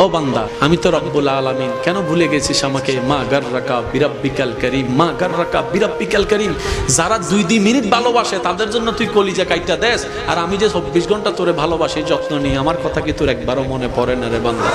ও বান্দা, আমি তো রব্বুল আলামিন, কেন ভুলে গেছিস আমাকে? মা গাররাকা বিরাব্বিকাল কারীম, মা গাররাকা বিরাব্বিকাল কারীম। যারা 2 মিনিট ভালোবাসে তাদের জন্য তুই কলিজা কাইটা দেস, আর আমি যে 24 ঘন্টা তোরে ভালোবাসি, যত্ন নিই, আমার কথা কি তোর একবারও মনে পড়ে না রে বান্দা?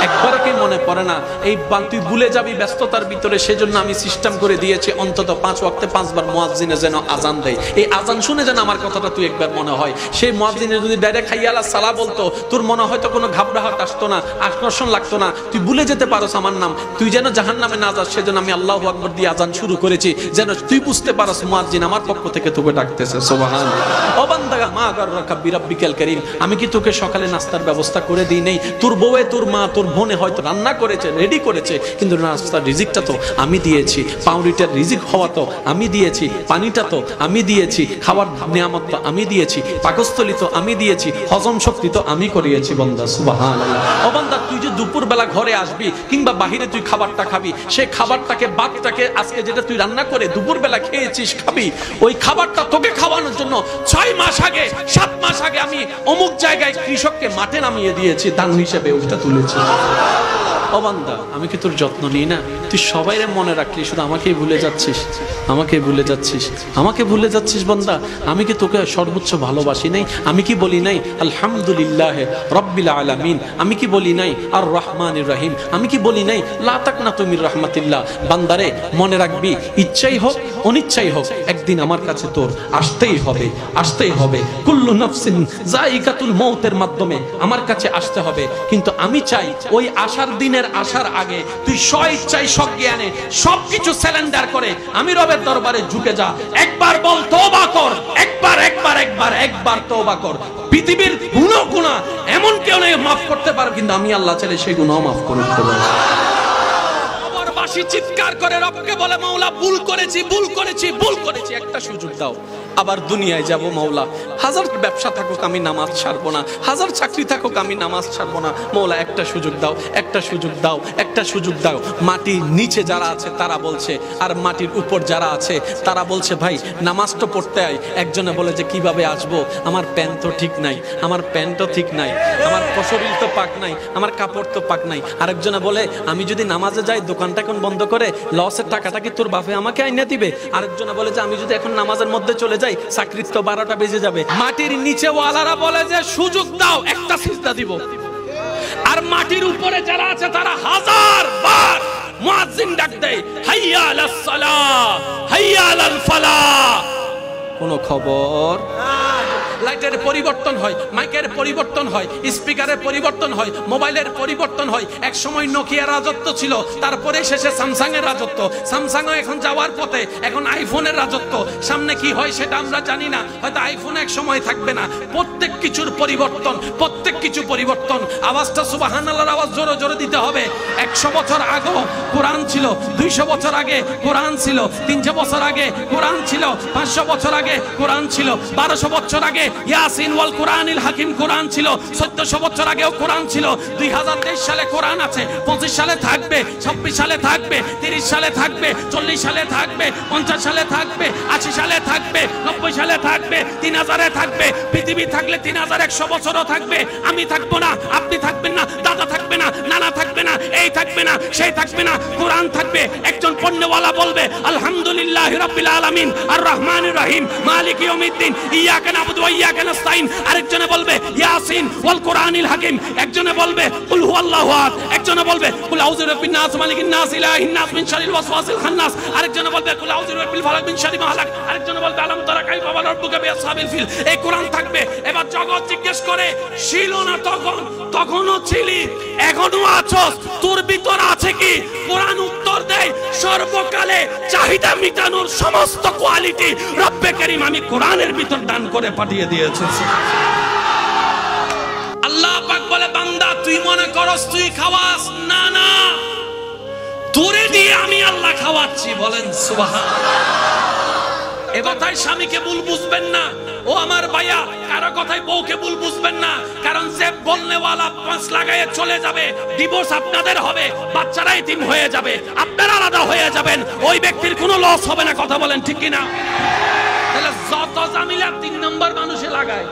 একবারও কি মনে পড়ে না? এই তুই ভুলে যাবি ব্যস্ততার ভিতরে, সেজন্য আমি সিস্টেম করে দিয়েছি অন্তত 5 ওয়াক্তে 5 বার মুয়াজ্জিনে যেন আজান দেয়। এই আজান শুনে যেন আমার কথাটা তুই একবার মনে হয়। সেই মুয়াজ্জিনে যদি ডাইরেক্ট হাইয়া আলাস সালাহ বলতো, তোর মনে হয়তো কোনো ঘাবড়াহট আসতো না, আকর্ষণ লাগতো না, তুই ভুলে যেতে পারোস আমার নাম। তুই যেন জাহান্নামে না যাস, সেজন্য আমি আল্লাহু আকবার দিয়ে আজান শুরু করেছি, যেন তুই বুঝতে পারোস মুয়াজ্জিন আমার পক্ষ থেকে তোকে ডাকতেছে। সুবহানাল্লাহ। ও বান্দা, মা গাররাকা বিরাব্বিকাল কারীম, আমি কি তোকে সকালে নাস্তার ব্যবস্থা করে দিই নেই? তোর বউয়ে, তোর মা, তোর বোনে হয়তো রান্না করেছে, রেডি করেছে, কিন্তু নাস্তার রিজিকটা তো আমি দিয়েছি। পাউরিটার রিজিক হওয়া তো আমি দিয়েছি, পানিটা তো আমি দিয়েছি, খাবার নিয়ামত তো আমি দিয়েছি, পাকস্থলী তো আমি দিয়েছি, হজম শক্তি তো আমি করিয়েছি। বান্দা সুবহানাল্লাহ। ও বান্দা, তুই যে দুপুর বেলা ঘরে আসবি কিংবা বাহিরে তুই খাবারটা খাবি, সেই খাবারটাকে, ভাতটাকে আজকে যেটা তুই রান্না করে দুপুর বেলা খেয়েছিস, খাবি, ওই খাবারটা তোকে খাওয়ানোর জন্য 6 মাস আগে, 7 মাস আগে আমি অমুক জায়গায় কৃষককে মাঠে নামিয়ে দিয়েছি, দান হিসেবে ওটা তুলেছি। ও বান্দা, আমি কি তোর যত্ন নিই না? তুই সবাইরে মনে রাখলি, শুধু আমাকেই ভুলে যাচ্ছিস, আমাকে ভুলে যাচ্ছিস, আমাকে ভুলে যাচ্ছিস। বান্দা, আমি কি তোকে সর্বোচ্চ ভালোবাসি নাই? আমি কি বলি নাই আলহামদুলিল্লাহ রাব্বিল আলামিন? আমি কি বলি নাই আর রহমানির রহিম? আমি কি বলি নাই লা তাকনাতু মির রাহমাতিল্লাহ? বান্দারে, মনে রাখবি, ইচ্ছাই হোক অনিচ্ছাই হোক, একদিন আমার কাছে তোর আসতেই হবে, আসতেই হবে। কুল্লু নাফসিন যায়িকাতুল মউতের মাধ্যমে আমার কাছে আসতে হবে। কিন্তু আমি চাই ওই আসার দিনের আসার আগে তুই স্বইচ্ছায় সজ্ঞানে সবকিছু সারেন্ডার করে আমি রবের দরবারে ঝুঁকে যা। একবার বল তওবা কর, একবার একবার একবার একবার তওবা কর। পৃথিবীর গুনাহ এমন কেউ নেই মাফ করতে পারে, কিন্তু আমি আল্লাহ চাইলে সেই গুনাহ মাফ করে দিতে পারি। চিৎকার করে রবকে বলে, মাওলা ভুল করেছি, ভুল করেছি, ভুল করেছি, একটা সুযোগ দাও। আবার দুনিয়ায় যাব মাওলা, হাজার ব্যবসা থাকুক আমি নামাজ ছাড়বো না, হাজার চাকরি থাকুক আমি নামাজ ছাড়বো না। মাওলা একটা সুযোগ দাও, একটা সুযোগ দাও, একটা সুযোগ দাও। মাটির নিচে যারা আছে তারা বলছে, আর মাটির উপর যারা আছে তারা বলছে, ভাই নামাজ তো পড়তে আই। একজনে বলে যে কিভাবে আসবো, আমার প্যান্ট তো ঠিক নাই, আমার প্যান্টও ঠিক নাই, আমার শরীর তো পাক নাই, আমার কাপড় তো পাক নাই। আরেকজনে বলে, আমি যদি নামাজে যাই দোকানটা এখন বন্ধ করে লসের টাকাটা কি তোর বাপে আমাকে আইনা দিবে? আরেকজনে বলে যে আমি যদি এখন নামাজের মধ্যে চলে যাই চাকরির তো 12টা বেজে যাবে। মাটির নিচে ওয়ালারা বলে যে সুযোগ দাও, একটা সিজদা দিব। আর মাটির উপরে যারা আছে তারা হাজার বার মুয়াজ্জিন ডাক দেয়, হাইয়া আলাস সালাহ, হাইয়া আলাল ফালাহ। কোনো খবর? লাইটের পরিবর্তন হয়, মাইকের পরিবর্তন হয়, স্পিকারের পরিবর্তন হয়, মোবাইলের পরিবর্তন হয়। এক সময় নোকিয়া রাজত্ব ছিল, তারপরে শেষে স্যামসাং এর রাজত্ব। স্যামসাংও এখন যাওয়ার পথে, এখন আইফোনের রাজত্ব। সামনে কি হয় সেটা আমরা জানি না, হয়তো আইফোন এক সময় থাকবে না। প্রত্যেক কিছুর পরিবর্তন, প্রত্যেক কিছু পরিবর্তন। আওয়াজটা সুবহানাল্লাহর আওয়াজ জোরে জোরে দিতে হবে। 100 বছর আগে কোরআন ছিল, 200 বছর আগে কোরআন ছিল, 300 বছর আগে কোরআন ছিল, 500 বছর আগে কোরআন ছিল, 1200 বছর আগে ইয়াসিন ওয়াল কুরআনিল হাকিম কোরআন ছিল, 1400 বছর আগেও কোরআন ছিল। 2023 সালে কোরআন আছে, 25 সালে থাকবে, 26 সালে থাকবে, 30 সালে থাকবে, 40 সালে থাকবে, 50 সালে থাকবে, 80 সালে থাকবে, 90 সালে থাকবে, 3000 এ থাকবে। পৃথিবী থাকলে 3100 বছরও থাকবে। আমি থাকবো না, আপনি থাকবেন না, দাদা থাকবে না, নানা থাকবে না, এই থাকবে না, সেই থাকবে না, কোরআন থাকবে। একজন পণ্যওয়ালা বলবে আলহামদুলিল্লাহি রাব্বিল আলামিন আর রহমানির রহিম মালিকি ইয়াউমিদ্দিন ইয়াকা নাবুদু ওয়া ইয়াকা নাস্তাইন। আরেকজনে বলবে ইয়াসিন ওয়াল কুরআনিল হাকিম। একজনে বলবে কুল হুয়াল্লাহু আহাদ। একজনে বলবে কুল আউযু বিরাব্বিন নাস মালিকিন নাস ইলাহিন নাস মিন শারিল ওয়াসওয়াসিল খান্নাস। আরেকজনে বলবে কুল আউযু বিরাব্বিল ফালাক মিন শারি মা হালাক। আরেকজনে বলবে আলাম তারা কাইফা ওয়া রাব্বুকা বিআসহাবিল ফিল। এই কোরআন থাকবে। এবার জগৎ জিজ্ঞেস করে, ছিল না তখন? তখনও ছিলি, এখনো আছস, তোর ভিতর আছে কি? কোরআন উত্তর দেয়, সর্বকালে চাহিদা মিটানোর সমস্ত কোয়ালিটি রব্বে কারীম আমি কোরআনের ভিতর দান করে পাঠিয়ে দিয়েছি। আল্লাহ পাক বলে, বান্দা তুই মনে করস তুই খাওয়াস, না না, তোরে দিয়ে আমি আল্লাহ খাওয়াচ্ছি। বলেন সুবহানাল্লাহ। এ কথায় স্বামীকে ভুল বুঝবেন না, ও আমার ভাইয়া, কারো কথায় বউকে ভুল বুঝবেন না। কারণ যে বলনেওয়ালা পাঁচ লাগায়ে চলে যাবে, ডিভোর্স আপনাদের হবে, বাচ্চারা এতিম হয়ে যাবে, আপনারা আলাদা হয়ে যাবেন, ওই ব্যক্তির কোনো লস হবে না। কথা বলেন ঠিক কিনা? তাহলে যত জামিলা 3 নম্বর মানুষে লাগায়,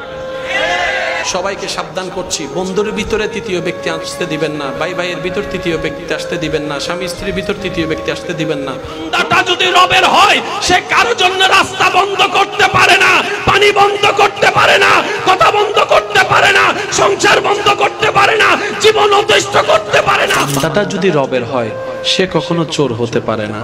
সবাইকে সাবধান করছি, বন্ধুর ভিতরে তৃতীয় ব্যক্তি আসতে দিবেন না, ভাই ভাইয়ের ভিতর তৃতীয় ব্যক্তি আসতে দিবেন না, স্বামী স্ত্রীর ভিতর তৃতীয় ব্যক্তি আসতে দিবেন না। বান্দাটা যদি রবের হয় সে কারোর জন্য রাস্তা বন্ধ করতে পারে না, পানি বন্ধ করতে পারে না, কথা বন্ধ করতে পারে না, সংসার বন্ধ করতে পারে না, জীবন অতিষ্ঠ করতে পারে না। বান্দাটা যদি রবের হয় সে কখনো চোর হতে পারে না।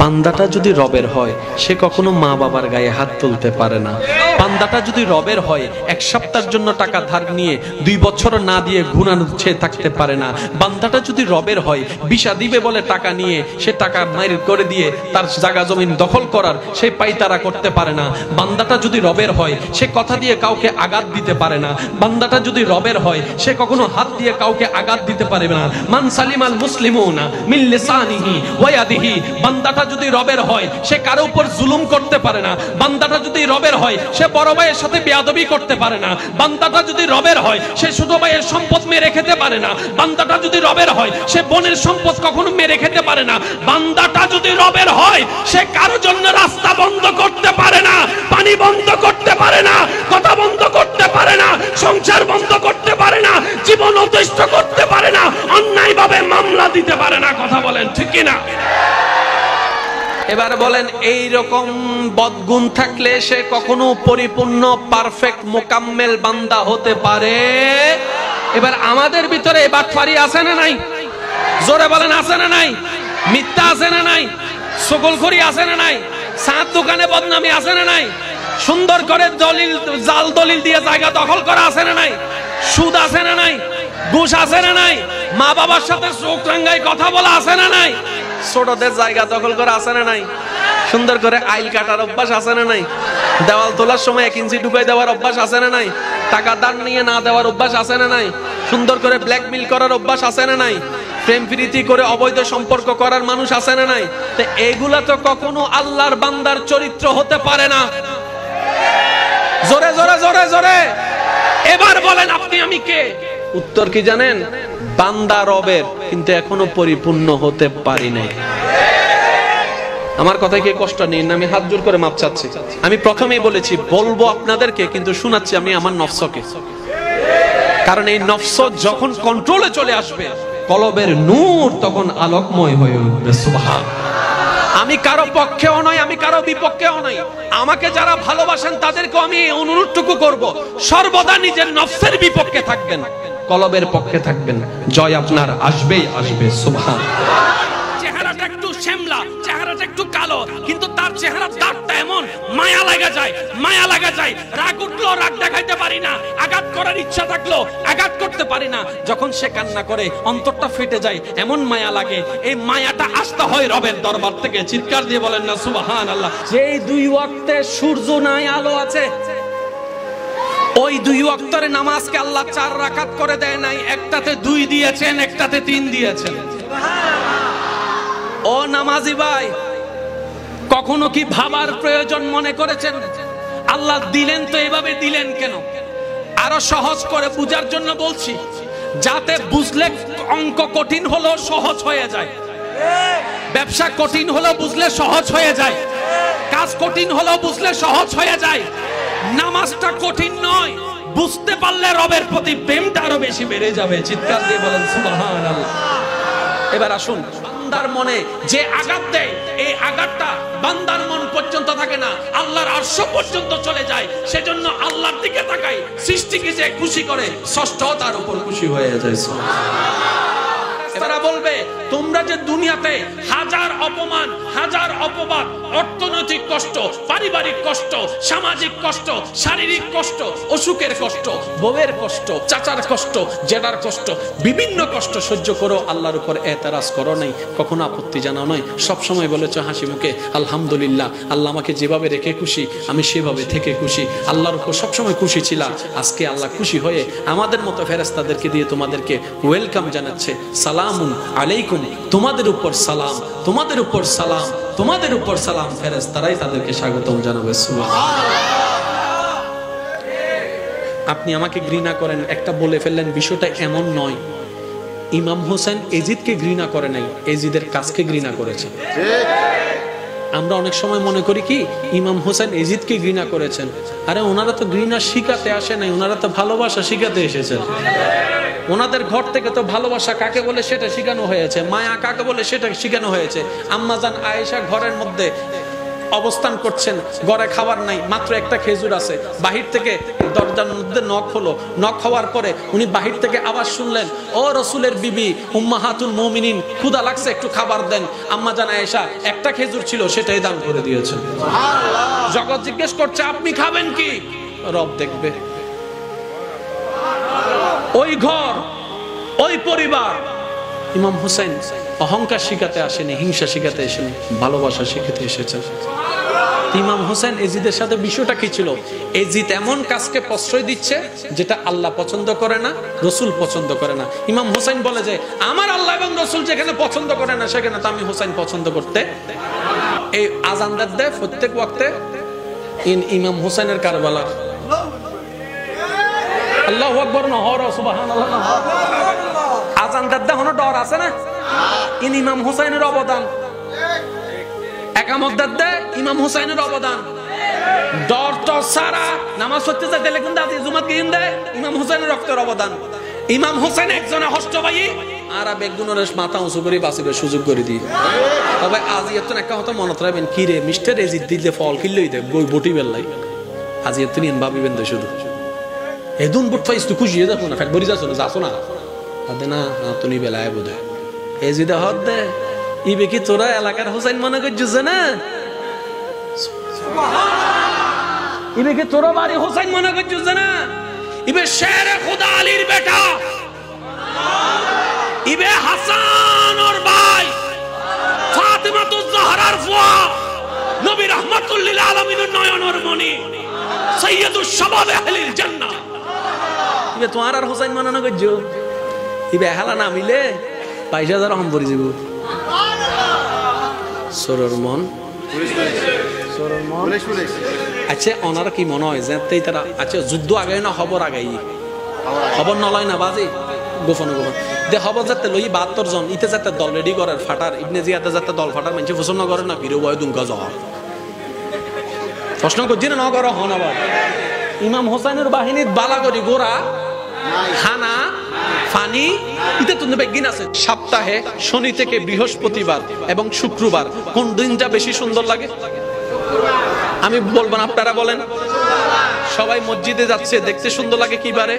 বান্দাটা যদি রবের হয় সে কখনো মা বাবার গায়ে হাত তুলতে পারে না। বান্দাটা যদি রবের হয় এক সপ্তাহের জন্য টাকা ধার নিয়ে 2 বছর না দিয়ে ঘুরাচ্ছে থাকতে পারে না। বান্দাটা যদি রবের হয় বিশা দিবে বলে টাকা নিয়ে সে টাকা মাইর করে দিয়ে তার জায়গা জমিন দখল করার সেই পাইতারা করতে পারে না। বান্দাটা যদি রবের হয় সে কথা দিয়ে কাউকে আঘাত দিতে পারে না। বান্দাটা যদি রবের হয় সে কখনো হাত দিয়ে কাউকে আঘাত দিতে পারে না। মান সালিমাল মুসলিমুনা মিন লিসানিহি ওয়া ইয়াদিহি। বান্দাটা যদি রবের হয় সে কারো উপর জুলুম করতে পারে না। বান্দাটা যদি রবের হয় সে বড় ভাইয়ের সাথে বেয়াদবি করতে পারে না। বান্দাটা যদি রবের হয় সে ছোট ভাইয়ের সম্পদ মেরে খেতে পারে না। বান্দাটা যদি রবের হয় সে বোনের সম্পদ কখনো মেরে খেতে পারে না। বান্দাটা যদি রবের হয় সে কারো জন্য রাস্তা বন্ধ করতে পারে না, পানি বন্ধ করতে পারে না, কথা বন্ধ করতে পারে না, সংসার বন্ধ করতে পারে না, জীবন অতিষ্ঠ করতে পারে না, অন্যায়ভাবে মামলা দিতে পারে না। কথা বলেন ঠিক কি না? এবার বলেন এই রকম বদগুণ থাকলে সে কখনো পরিপূর্ণ পারফেক্ট মোকাম্মেল বান্দা হতে পারে? এবার আমাদের ভিতরে বাটপারি আছে না নাই? জোরে বলেন আছে না নাই? মিথ্যা আছে না নাই? সকলখড়ি আছে না নাই? সাত দোকানে বদনামি আছে না নাই? সুন্দর করে দলিল জাল দলিল দিয়ে জায়গা দখল করা আছে না নাই? সুদ আছে না নাই? ঘুষ আছে না নাই? মা বাবার সাথে চোখ রাঙ্গায় কথা বলা আছে না নাই? ছোটদের জায়গা দখল করা আছে না নাই? সুন্দর করে আইল কাটার অভ্যাস আছে না নাই? দেওয়াল তোলার সময় 1 ইঞ্চি ঢুকাই দেওয়ার অভ্যাস আছে না নাই? টাকা দান নিয়ে না দেওয়ার অভ্যাস আছে না নাই? সুন্দর করে ব্ল্যাকমেইল করার অভ্যাস আছে না নাই? প্রেম প্রীতি করে অবৈধ সম্পর্ক করার মানুষ আছে না নাই? তো এগুলা তো কখনো আল্লাহর বান্দার চরিত্র হতে পারে না। জোরে জোরে জোরে জোরে এবার বলেন আপনি আমি কে? উত্তর কি জানেন? বান্দা রবের, কিন্তু এখনো পরিপূর্ণ হতে পারি নাই। আমার কথায় কি কষ্ট নেই না? আমি হাত জোর করে মাপ চাচ্ছি। আমি প্রথমেই বলেছি বলবো আপনাদেরকে, কিন্তু শোনাচ্ছি আমি আমার নফসকে। কারণ এই নফস যখন কন্ট্রোলে চলে আসবে কলবের নূর তখন আলোকময় হয়ে উঠবে। সুবহানাল্লাহ। আমি কারো পক্ষেও নয়, আমি কারো বিপক্ষেও নই। আমাকে যারা ভালোবাসেন তাদেরকে আমি অনুরোধটুকু করব, সর্বদা নিজের নফসের বিপক্ষে থাকবেন, কলবের পক্ষে থাকবেন। জয় আপনার আসবেই আসবে। সুবহানাল্লাহ। চেহারাটা একটু শ্যামলা, চেহারাটা একটু কালো, কিন্তু তার চেহারার দাগটা এমন মায়া লাগা যায়, মায়া লাগা যায়। রাগ উঠলো রাগ দেখাইতে পারি না, আঘাত করার ইচ্ছা থাকলো আঘাত করতে পারি না। যখন সে কান্না করে অন্তরটা ফেটে যায়, এমন মায়া লাগে। এই মায়াটা আসতে হয় রবের দরবার থেকে। চিৎকার দিয়ে বলেন না সুবহানাল্লাহ। যেই 2 ওয়াক্তে সূর্য নাই আলো আছে, ওই 2 ওয়াক্তের নামাজকে আল্লাহ 4 রাকাত করে দেয় নাই। একটাতে 2 দিয়েছেন, একটাতে 3 দিয়েছেন। ও নামাজি ভাই, কখনো কি ভাবার প্রয়োজন মনে করেছেন আল্লাহ দিলেন তো এভাবে দিলেন কেন? আরো সহজ করে বুঝার জন্য বলছি, যাতে বুঝলে অঙ্ক কঠিন হলো সহজ হয়ে যায়, ব্যবসা কঠিন হলো বুঝলে সহজ হয়ে যায়, কাজ কঠিন হলো বুঝলে সহজ হয়ে যায়। নামাজটা কঠিন নয়, বুঝতে পারলে রবের প্রতি প্রেমটা আরো বেশি বেড়ে যাবে। চিৎকার দিয়ে বলেন সুবহানাল্লাহ। এবার আসুন, বান্দার মনে যে আঘাত দেয় এই আঘাতটা বান্দার মন পর্যন্ত থাকে না, আল্লাহর আরশ পর্যন্ত চলে যায়। সেজন্য আল্লাহর দিকে তাকাই, সৃষ্টিকে যে খুশি করে ষষ্ঠও তার উপর খুশি হয়ে যায়। তারা বলবে তোমরা যে দুনিয়াতে হাজার অপমান, হাজার অপবাদ, অর্থনৈতিক কষ্ট, পারিবারিক কষ্ট, সামাজিক কষ্ট, শারীরিক কষ্ট, অসুখের কষ্ট, বউয়ের কষ্ট, চাচার কষ্ট, জেঠার কষ্ট, বিভিন্ন কষ্ট সহ্য করো, আল্লাহর উপর এতরাজ করো নাই, কখনো আপত্তি জানাও নাই, সবসময় বলেছো হাসি মুখে আলহামদুলিল্লাহ, আল্লাহ আমাকে যেভাবে রেখে খুশি আমি সেভাবে থেকে খুশি, আল্লাহর উপর সবসময় খুশি ছিলাম। আজকে আল্লাহ খুশি হয়ে আমাদের মতো ফেরেশতাদেরকে দিয়ে তোমাদেরকে ওয়েলকাম জানাচ্ছে, সালামুন আলাইকুম, তোমাদের উপর সালাম, তোমাদের উপর সালাম, তোমাদের উপর সালাম। ফেরেশতারাই তাদেরকে স্বাগতম জানাবে। সুবহানাল্লাহ। আপনি আমাকে ঘৃণা করেন একটা বলে ফেললেন, বিষয়টা এমন নয়। ইমাম হোসেন এজিদকে ঘৃণা করে নাই, এজিদের কাজকে ঘৃণা করেছে। আমরা অনেক সময় মনে করি কি ইমাম হোসেন এজিদকে ঘৃণা করেছেন। আরে ওনারা তো ঘৃণা শিখাতে আসে নাই, ওনারা তো ভালোবাসা শিখাতে এসেছেন। ওনাদের ঘর থেকে তো ভালোবাসা কাকে বলে সেটা শেখানো হয়েছে, মায়া কাকে বলে সেটা শেখানো হয়েছে। আম্মাজান আয়েশা ঘরের মধ্যে অবস্থান করছেন, ঘরে খাবার নাই, মাত্র একটা খেজুর আছে। বাহির থেকে দরজার মধ্যে নখ হলো, নখ হওয়ার পরে উনি বাহির থেকে আওয়াজ শুনলেন, ও রসুলের বিবি উম্মাহাতুল মুমিনিন, ক্ষুধা লাগছে, একটু খাবার দেন। আম্মাজান আয়েশা একটা খেজুর ছিল, সেটাই দান করে দিয়েছেন। জগৎ জিজ্ঞেস করছে আপনি খাবেন কি? রব দেখবে। ওই ঘর, ওই পরিবার। ইমাম হুসাইন অহংকার শিখাতে আসেনি, হিংসা শিখাতে আসেনি, ভালোবাসা শিখাতে এসেছেন। ইমাম হুসাইন এজিদের সাথে বিষয়টা কি ছিল? এজিদ এমন কাজকে প্রশ্রয় দিচ্ছে যেটা আল্লাহ পছন্দ করে না, রসুল পছন্দ করে না। ইমাম হুসাইন বলে যে আমার আল্লাহ এবং রসুল যেখানে পছন্দ করে না সেখানে তো আমি হুসাইন পছন্দ করতে। এই আজানদার দেয় প্রত্যেক ওয়াক্তে ইমাম হুসাইনের কারবালা। আল্লাহু আকবার না হর সুবহানাল্লাহ না আজানদার দেয় হনো ডর আছে না, ইমাম হুসাইনের অবদান। একামতদার দেয় ইমাম হুসাইনের অবদান। ডর তো সারা নামাজ পড়তে যায় দিলে কিন্তু আদি জুমাত গিয়ে দেয় ইমাম হুসাইনের রক্তের অবদান। ইমাম হুসাইন একজনে হষ্ট ভাই আর বেগুনের মাথা উঁচু করে বাঁচিবে সুযোগ করে দিই। তবে আজ এত একটা হতো মনে রাখবেন কি রে মিস্টার এজিদ দিলে ফল কিনলেই দেয় বই বটি বেল্লাই আজ এত নিন ভাবিবেন দে শুধু এদুন বুট ফাইস তো খুশি দেখো না ফ্যাট বরি যাচ্ছ না যাচ্ছ না আদে না তুমি বেলায় বোধ এজিদে হদ দে ইবে কি তোরা এলাকার হুসাইন মনে করছিস না? ইবে কি তোরা বাড়ি হুসাইন মনে করছিস না? ইবে শেরে খুদা আলীর বেটা, ইবে হাসান ওর ভাই, ফাতিমাতুজ জাহরার ফুয়া, নবী রাহমাতুল লিল আলামিনের নয়নের মণি, সাইয়্যিদুশ শাবাব আহলিল জান্নাহ। ইবে তোমার আর হুসাইন মনে না করছো? ইবে হালা না মিলে ২২,০০০ রহম পড়ে যাব। সরর মন আচ্ছা ওনারা কি মনে হয় যে তারা আচ্ছা যুদ্ধ আগে না খবর আগাই খবর নলয় না বাজে গোপনে গোপন দে খবর যাতে লই ৭২ জন ইতে যাতে দল রেডি করার ফাটার ইবনে জিয়াদে যাতে দল ফাটার মানুষ পছন্দ করে না বিরো বয় দুঙ্গা জহর প্রশ্ন করছি না কর হন আবার ইমাম হোসেনের বাহিনীর বালাগরি গোড়া খানা ফানি ইতে তো বেগিন আছে। সপ্তাহে শনি থেকে বৃহস্পতিবার এবং শুক্রবার কোন দিনটা বেশি সুন্দর লাগে? আমি বলবো না আপনারা বলেন। সবাই মসজিদে যাচ্ছে দেখতে সুন্দর লাগে কি বারে?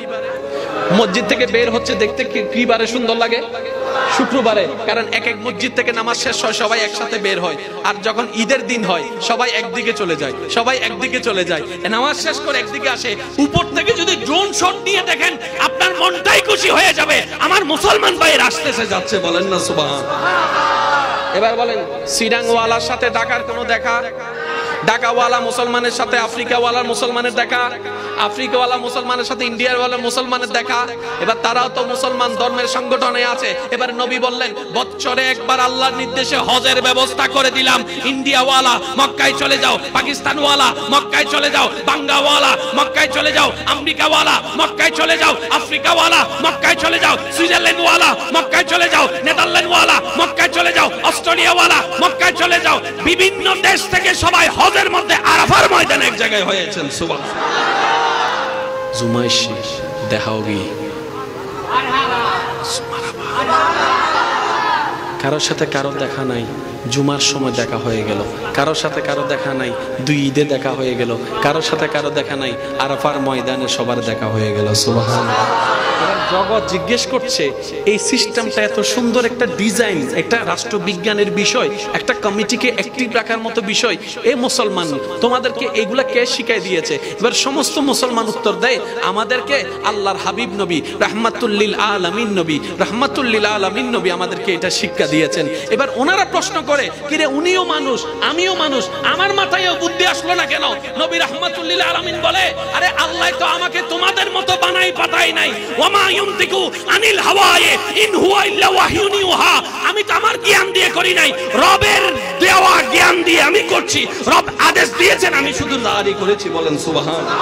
মসজিদ থেকে বের হচ্ছে দেখতে কি বারে সুন্দর লাগে? শুক্রবারে। কারণ এক এক মসজিদ থেকে নামাজ শেষ হয় সবাই একসাথে বের হয়। আর যখন ঈদের দিন হয় সবাই একদিকে চলে যায়, সবাই একদিকে চলে যায়, নামাজ শেষ করে একদিকে আসে। উপর থেকে যদি ড্রোন শট নিয়ে দেখেন আপনার মনটাই খুশি হয়ে যাবে আমার মুসলমান ভাইয়ের আসতেছে যাচ্ছে। বলেন না সুবহান। এবার বলেন সিডাংওয়ালার সাথে ঢাকার কোনো দেখা? ঢাকাওয়ালা মুসলমানের সাথে আফ্রিকাওয়ালার মুসলমানের দেখা, আফ্রিকাওয়ালা মুসলমানের সাথে ইন্ডিয়াওয়ালা মুসলমানের দেখা। এবার তারাও তো মুসলমান ধর্মের সংগঠনে আছে। এবার নবী বললেন বছরে একবার আল্লাহর নির্দেশে হজের ব্যবস্থা করে দিলাম। ইন্ডিয়াওয়ালা মক্কায় চলে যাও, পাকিস্তানওয়ালা মক্কায় চলে যাও, বাঙ্গাওয়ালা মক্কায় চলে যাও, আমেরিকাওয়ালা মক্কায় চলে যাও, আফ্রিকাওয়ালা মক্কায় চলে যাও, সুইজারল্যান্ডওয়ালা মক্কায় চলে যাও, নেদারল্যান্ডওয়ালা মক্কায় চলে যাও, অস্ট্রেলিয়াওয়ালা মক্কায় চলে যাও। বিভিন্ন দেশ থেকে সবাই হজের মধ্যে আরাফার ময়দানে এক জায়গায় হয়েছেন। সুবহানাল্লাহ। জুমাইশি দেখাওগি কারোর সাথে কারো দেখা নাই, জুমার সময় দেখা হয়ে গেল। কারোর সাথে কারো দেখা নাই, দুই ঈদে দেখা হয়ে গেল। কারোর সাথে কারো দেখা নাই, আরাফার ময়দানে সবার দেখা হয়ে গেল। সুবহানাল্লাহ। জগৎ জিজ্ঞেস করছে এই সিস্টেমটা এত সুন্দর একটা ডিজাইন, একটা রাষ্ট্রবিজ্ঞানের বিষয়, একটা কমিটিকে অ্যাক্টিভ রাখার মতো বিষয়, এ মুসলমান তোমাদেরকে এগুলা কে শিখাই দিয়েছে? এবার সমস্ত মুসলমান উত্তর দেয় আমাদেরকে আল্লাহর হাবিব নবী রাহমাতুল লিল আলামিন নবী, রাহমাতুল লিল আলামিন নবী আমাদেরকে এটা শিক্ষা দিয়েছেন। এবার ওনারা প্রশ্ন করে কিরে উনিও মানুষ আমিও মানুষ, আমার মাথায়ও বুদ্ধি আসলো না কেন? নবী রাহমাতুল লিল আলামিন বলে আরে আল্লাহ তো আমাকে তোমাদের মতো বানাই পাঠাই নাই। ওয়ামা ইউনতিকু আনিল হাওয়ায়ে ইন হুয়া ইল্লা ওয়াহিয়ুন ইউহা। আমি তো আমার জ্ঞান দিয়ে করি নাই, রবের দেওয়া জ্ঞান দিয়ে আমি করছি। রব আদেশ দিয়েছেন, আমি শুধু জারি করেছি। বলেন সুবহানাল্লাহ।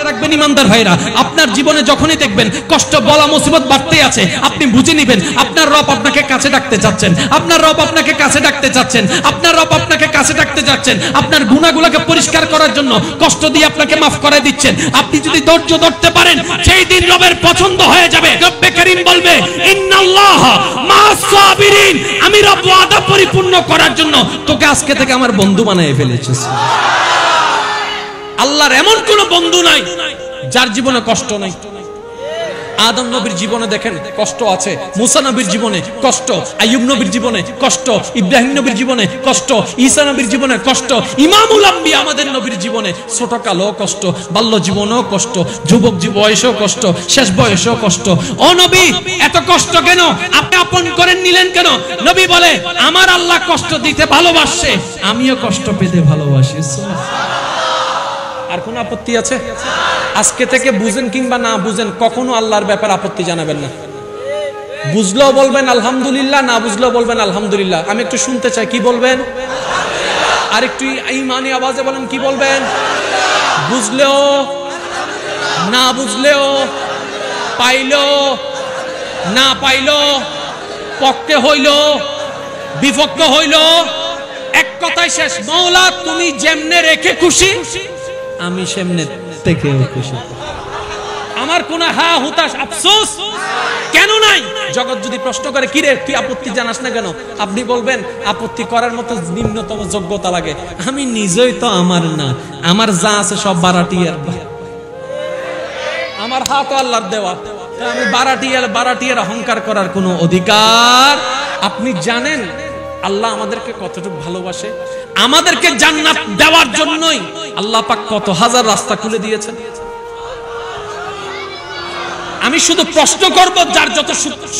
মনে রাখবেন ইমানদার ভাইরা, আপনার জীবনে যখনই দেখবেন কষ্ট বলা মুসিবত বাড়তে আছে, আপনি বুঝে নেবেন আপনার রব আপনাকে কাছে ডাকতে যাচ্ছেন, আপনার রব আপনাকে কাছে ডাকতে যাচ্ছেন, আপনার রব আপনাকে কাছে ডাকতে যাচ্ছেন, আপনার গুনাহগুলোকে পরিষ্কার করার জন্য কষ্ট দিয়ে আপনাকে মাফ করে দিচ্ছেন। আপনি যদি ধৈর্য ধরতে পারেন সেই দিন রবের পছন্দ হয়ে যাবে। রব্বে কারীম বলবে ইন্নাল্লাহ মা'আস সাবিরিন, আমি রব ওয়াদা পরিপূর্ণ করার জন্য তোকে আজকে থেকে আমার বন্ধু বানিয়ে ফেলেছি। আল্লাহর এমন কোন বন্ধু নাই যার জীবনে কষ্ট নাই। আদম নবীর জীবনে দেখেন কষ্ট আছে, মুসা নবীর জীবনে কষ্ট, আইয়ুব নবীর জীবনে কষ্ট, ইব্রাহিম নবীর জীবনে কষ্ট, ঈসা নবীর জীবনে কষ্ট, ইমামুল আম্বিয়া আমাদের নবীর জীবনে ছোটকালও কষ্ট, বাল্য জীবনেও কষ্ট, যুবক বয়সেও কষ্ট, শেষ বয়সেও কষ্ট। ও নবী এত কষ্ট কেন? আপনি আপন করে নিলেন কেন? নবী বলে আমার আল্লাহ কষ্ট দিতে ভালোবাসে, আমিও কষ্ট পেতে ভালোবাসি। আর কোন আপত্তি আছে? আজকে থেকে বুঝেন কিংবা না বুঝেন কখনো আল্লাহর ব্যাপারে আপত্তি জানাবেন না। বুঝলেও বলবেন আলহামদুলিল্লাহ, না বুঝলেও বলবেন আলহামদুলিল্লাহ। আমি একটু শুনতে চাই, কি বলবেন? আর একটু ঈমানি আওয়াজে বলেন, কি বলবেন? বুঝলেও না বুঝলেও, পাইলো না পাইলো, পক্ষে হইল বিপক্ষে হইল, এক কথায় শেষ, মওলা তুমি যেমনে রেখে খুশি আমি সেমনে থেকেও খুশি। আমার কোন হা হুতাশ আফসোস কেন নাই? জগৎ যদি প্রশ্ন করে কি রে তুই আপত্তি জানাস না কেন, আপনি বলবেন আপত্তি করার মতো নিম্নতম যোগ্যতা লাগে। আমি নিজেই তো আমার না, আমার যা আছে সব বারাটিয়ার, আমার হাত আল্লাহর দেওয়া, আমি বারাটিয়ার অহংকার করার কোনো অধিকার। আপনি জানেন আল্লাহ আমাদেরকে কতটুকু ভালোবাসে? আমাদেরকে জান্নাত দেওয়ার জন্যই আল্লাহ পাক কত হাজার রাস্তা খুলে দিয়েছেন। আমি শুধু প্রশ্ন করব, যার যত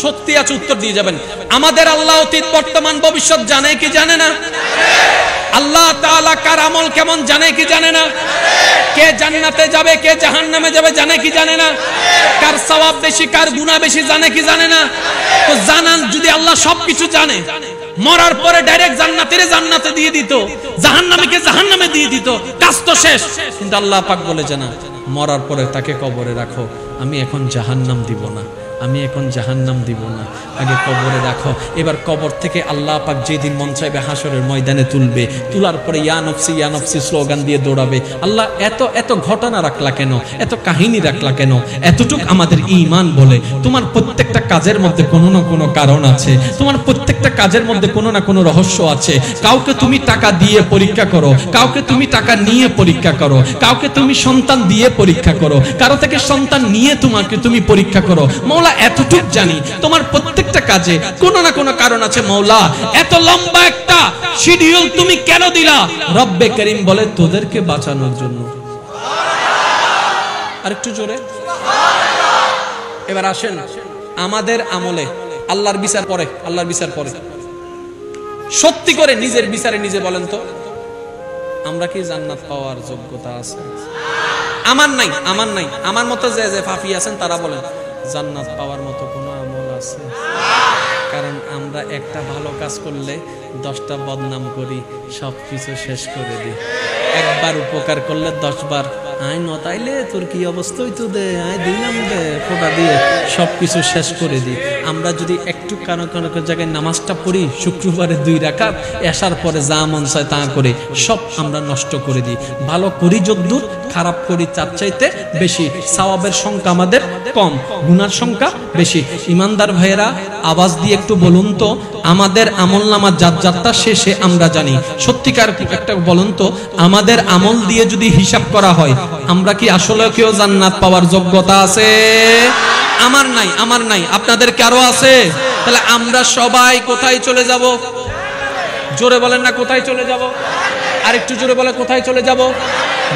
শক্তি আছে উত্তর দিয়ে যাবেন। আমাদের আল্লাহ অতীত বর্তমান ভবিষ্যৎ জানে কি জানে না? আল্লাহ তাআলা কার আমল কেমন জানে কি জানে না? কে জান্নাতে যাবে কে জাহান্নামে যাবে জানে কি জানে না? কার সওয়াব বেশি কার গুনাহ বেশি জানে কি জানে না? তো জানান যদি আল্লাহ সবকিছু জানে, মরার পরে ডাইরেক্ট জান্নাতে দিয়ে দিত, জাহান্নামীকে জাহান্নামে দিয়ে দিত, কাজ তো শেষ। কিন্তু আল্লাহ পাক বলে জানা মরার পরে তাকে কবরে রাখো, আমি এখন জাহান্নাম দিব না, আমি এখন জাহান্নাম দিব না, আগে কবরে রাখো। এবার কবর থেকে আল্লাহ পাক যেদিন মন চাইবে হাসরের ময়দানে তুলবে, তোলার পরে ইয়া নফসি স্লোগান দিয়ে দৌড়াবে। আল্লাহ এত ঘটনা রাখলা কেন, এত কাহিনী রাখলা কেন? এতটুক আমাদের ঈমান বলে তোমার প্রত্যেকটা কাজের মধ্যে কোনো না কোনো কারণ আছে, তোমার প্রত্যেকটা কাজের মধ্যে কোনো না কোনো রহস্য আছে। কাউকে তুমি টাকা দিয়ে পরীক্ষা করো, কাউকে তুমি টাকা নিয়ে পরীক্ষা করো, কাউকে তুমি সন্তান দিয়ে পরীক্ষা করো, কারো থেকে সন্তান নিয়ে তুমি পরীক্ষা করো। মওলা এতটুক জানি তোমার প্রত্যেকটা কাজে কোনো না কোনো কারণ আছে। মওলা এত লম্বা একটা শিডিউল তুমি কেন দিলা? রব্বে কারীম বলে তোদেরকে বাঁচানোর জন্য। আরেকটু জোরে এবার আসেন, আমাদের আমলে আল্লাহর বিচার পরে, আল্লাহর বিচার পরে সত্যি করে নিজের বিচারে নিজে বলেন তো, আমরা কি জান্নাত পাওয়ার যোগ্যতা আছে? আমার নাই, আমার নাই। আমার মতো যে ফাফি আছেন তারা বলেন জান্নাত পাওয়ার মতো কোনো আমল আছে? কারণ আমরা একটা ভালো কাজ করলে 10টা বদনাম করি, সবকিছু শেষ করে দিই। একবার উপকার করলে 10 বার আয় নতাইলে তোর কি অবস্থা হইতো দে, আয় দিলাম দে ফোঁটা দিয়ে সবকিছু শেষ করে দিই। আমরা যদি একটু কারো জায়গায় নামাজটা পড়ি, শুক্রবারে 2 রাকাত, এশার পরে যা মন চায় তা করে সব আমরা নষ্ট করে দিই। ভালো করি যদ্দূর, খারাপ করি তার চাইতে বেশি। সওয়াবের সংখ্যা আমাদের কম, গুনার সংখ্যা বেশি। ইমানদার ভাইয়েরা আওয়াজ দিয়ে একটু বলুন তো, আমাদের আমলনামার যাত্রা শেষে আমরা জানি সত্যিকার একটা বলুন তো, আমাদের আমল দিয়ে যদি হিসাব করা হয় আমরা কি আসলে কেউ জান্নাত পাওয়ার যোগ্যতা আছে? আমার নাই, আমার নাই। আপনাদের কারো আছে? তাহলে আমরা সবাই কোথায় চলে যাব? জোরে বলেন না, কোথায় চলে যাব? আর একটু জোরে বলে কোথায় চলে যাব?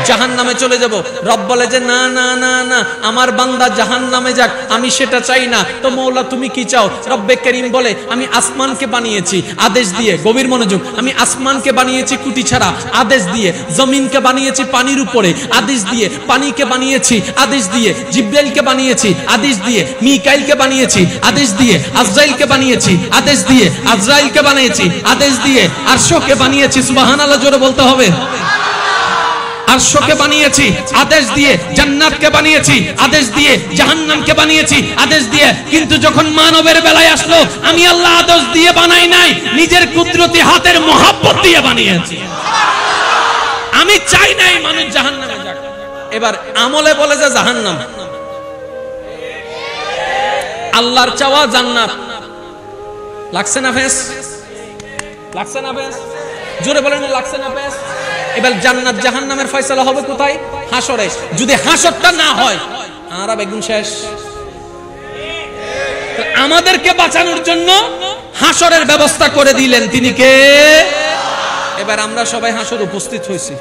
জাহান্নামে চলে যাব। রব বলে যে না না না না, আমার বান্দা জাহান্নামে যাক, আমি সেটা চাই না। তো মওলা তুমি কি চাও? রব্বে কারীম বলে আমি আসমানকে বানিয়েছি আদেশ দিয়ে, গভীর মনোযোগ, আমি আসমানকে বানিয়েছি কুটি ছাড়া আদেশ দিয়ে, জমিনকে বানিয়েছি পানির উপরে আদেশ দিয়ে, পানিকে বানিয়েছি আদেশ দিয়ে, জিব্রাইলকে বানিয়েছি আদেশ দিয়ে, মিকাইলকে বানিয়েছি আদেশ দিয়ে, আজরাইলকে বানিয়েছি আদেশ দিয়ে, আজরাইলকে বানিয়েছি আদেশ দিয়ে, আরশকে বানিয়েছি। সুবহানাল্লাহ জোরে বলতে হবে। আরশকে বানিয়েছি আদেশ দিয়ে, জান্নাতকে বানিয়েছি আদেশ দিয়ে, জাহান্নামকে বানিয়েছি আদেশ দিয়ে, কিন্তু যখন মানবের বেলায় আসলো আমি আল্লাহ আদেশ দিয়ে বানাই নাই, নিজের কুদরতি হাতের মহব্বত দিয়ে বানিয়েছি। আমি চাই নাই মানুষ জাহান্নামে যাক। এবার আমলে বলে যে জাহান্নাম, আল্লাহর চাওয়া জান্নাত। লাগছে না ফেস? লাগছে না ফেস? জোরে বলেন লাগছে না ফেস? এবার জান্নাত জাহান্নামের ফয়সালা হবে কোথায়? হাসরে। যদি হাসরটা না হয় আর বেগুন শেষ। আমাদেরকে বাঁচানোর জন্য হাসরের ব্যবস্থা করে দিলেন তিনি কে? এবার আমরা সবাই হাসর উপস্থিত হয়েছি।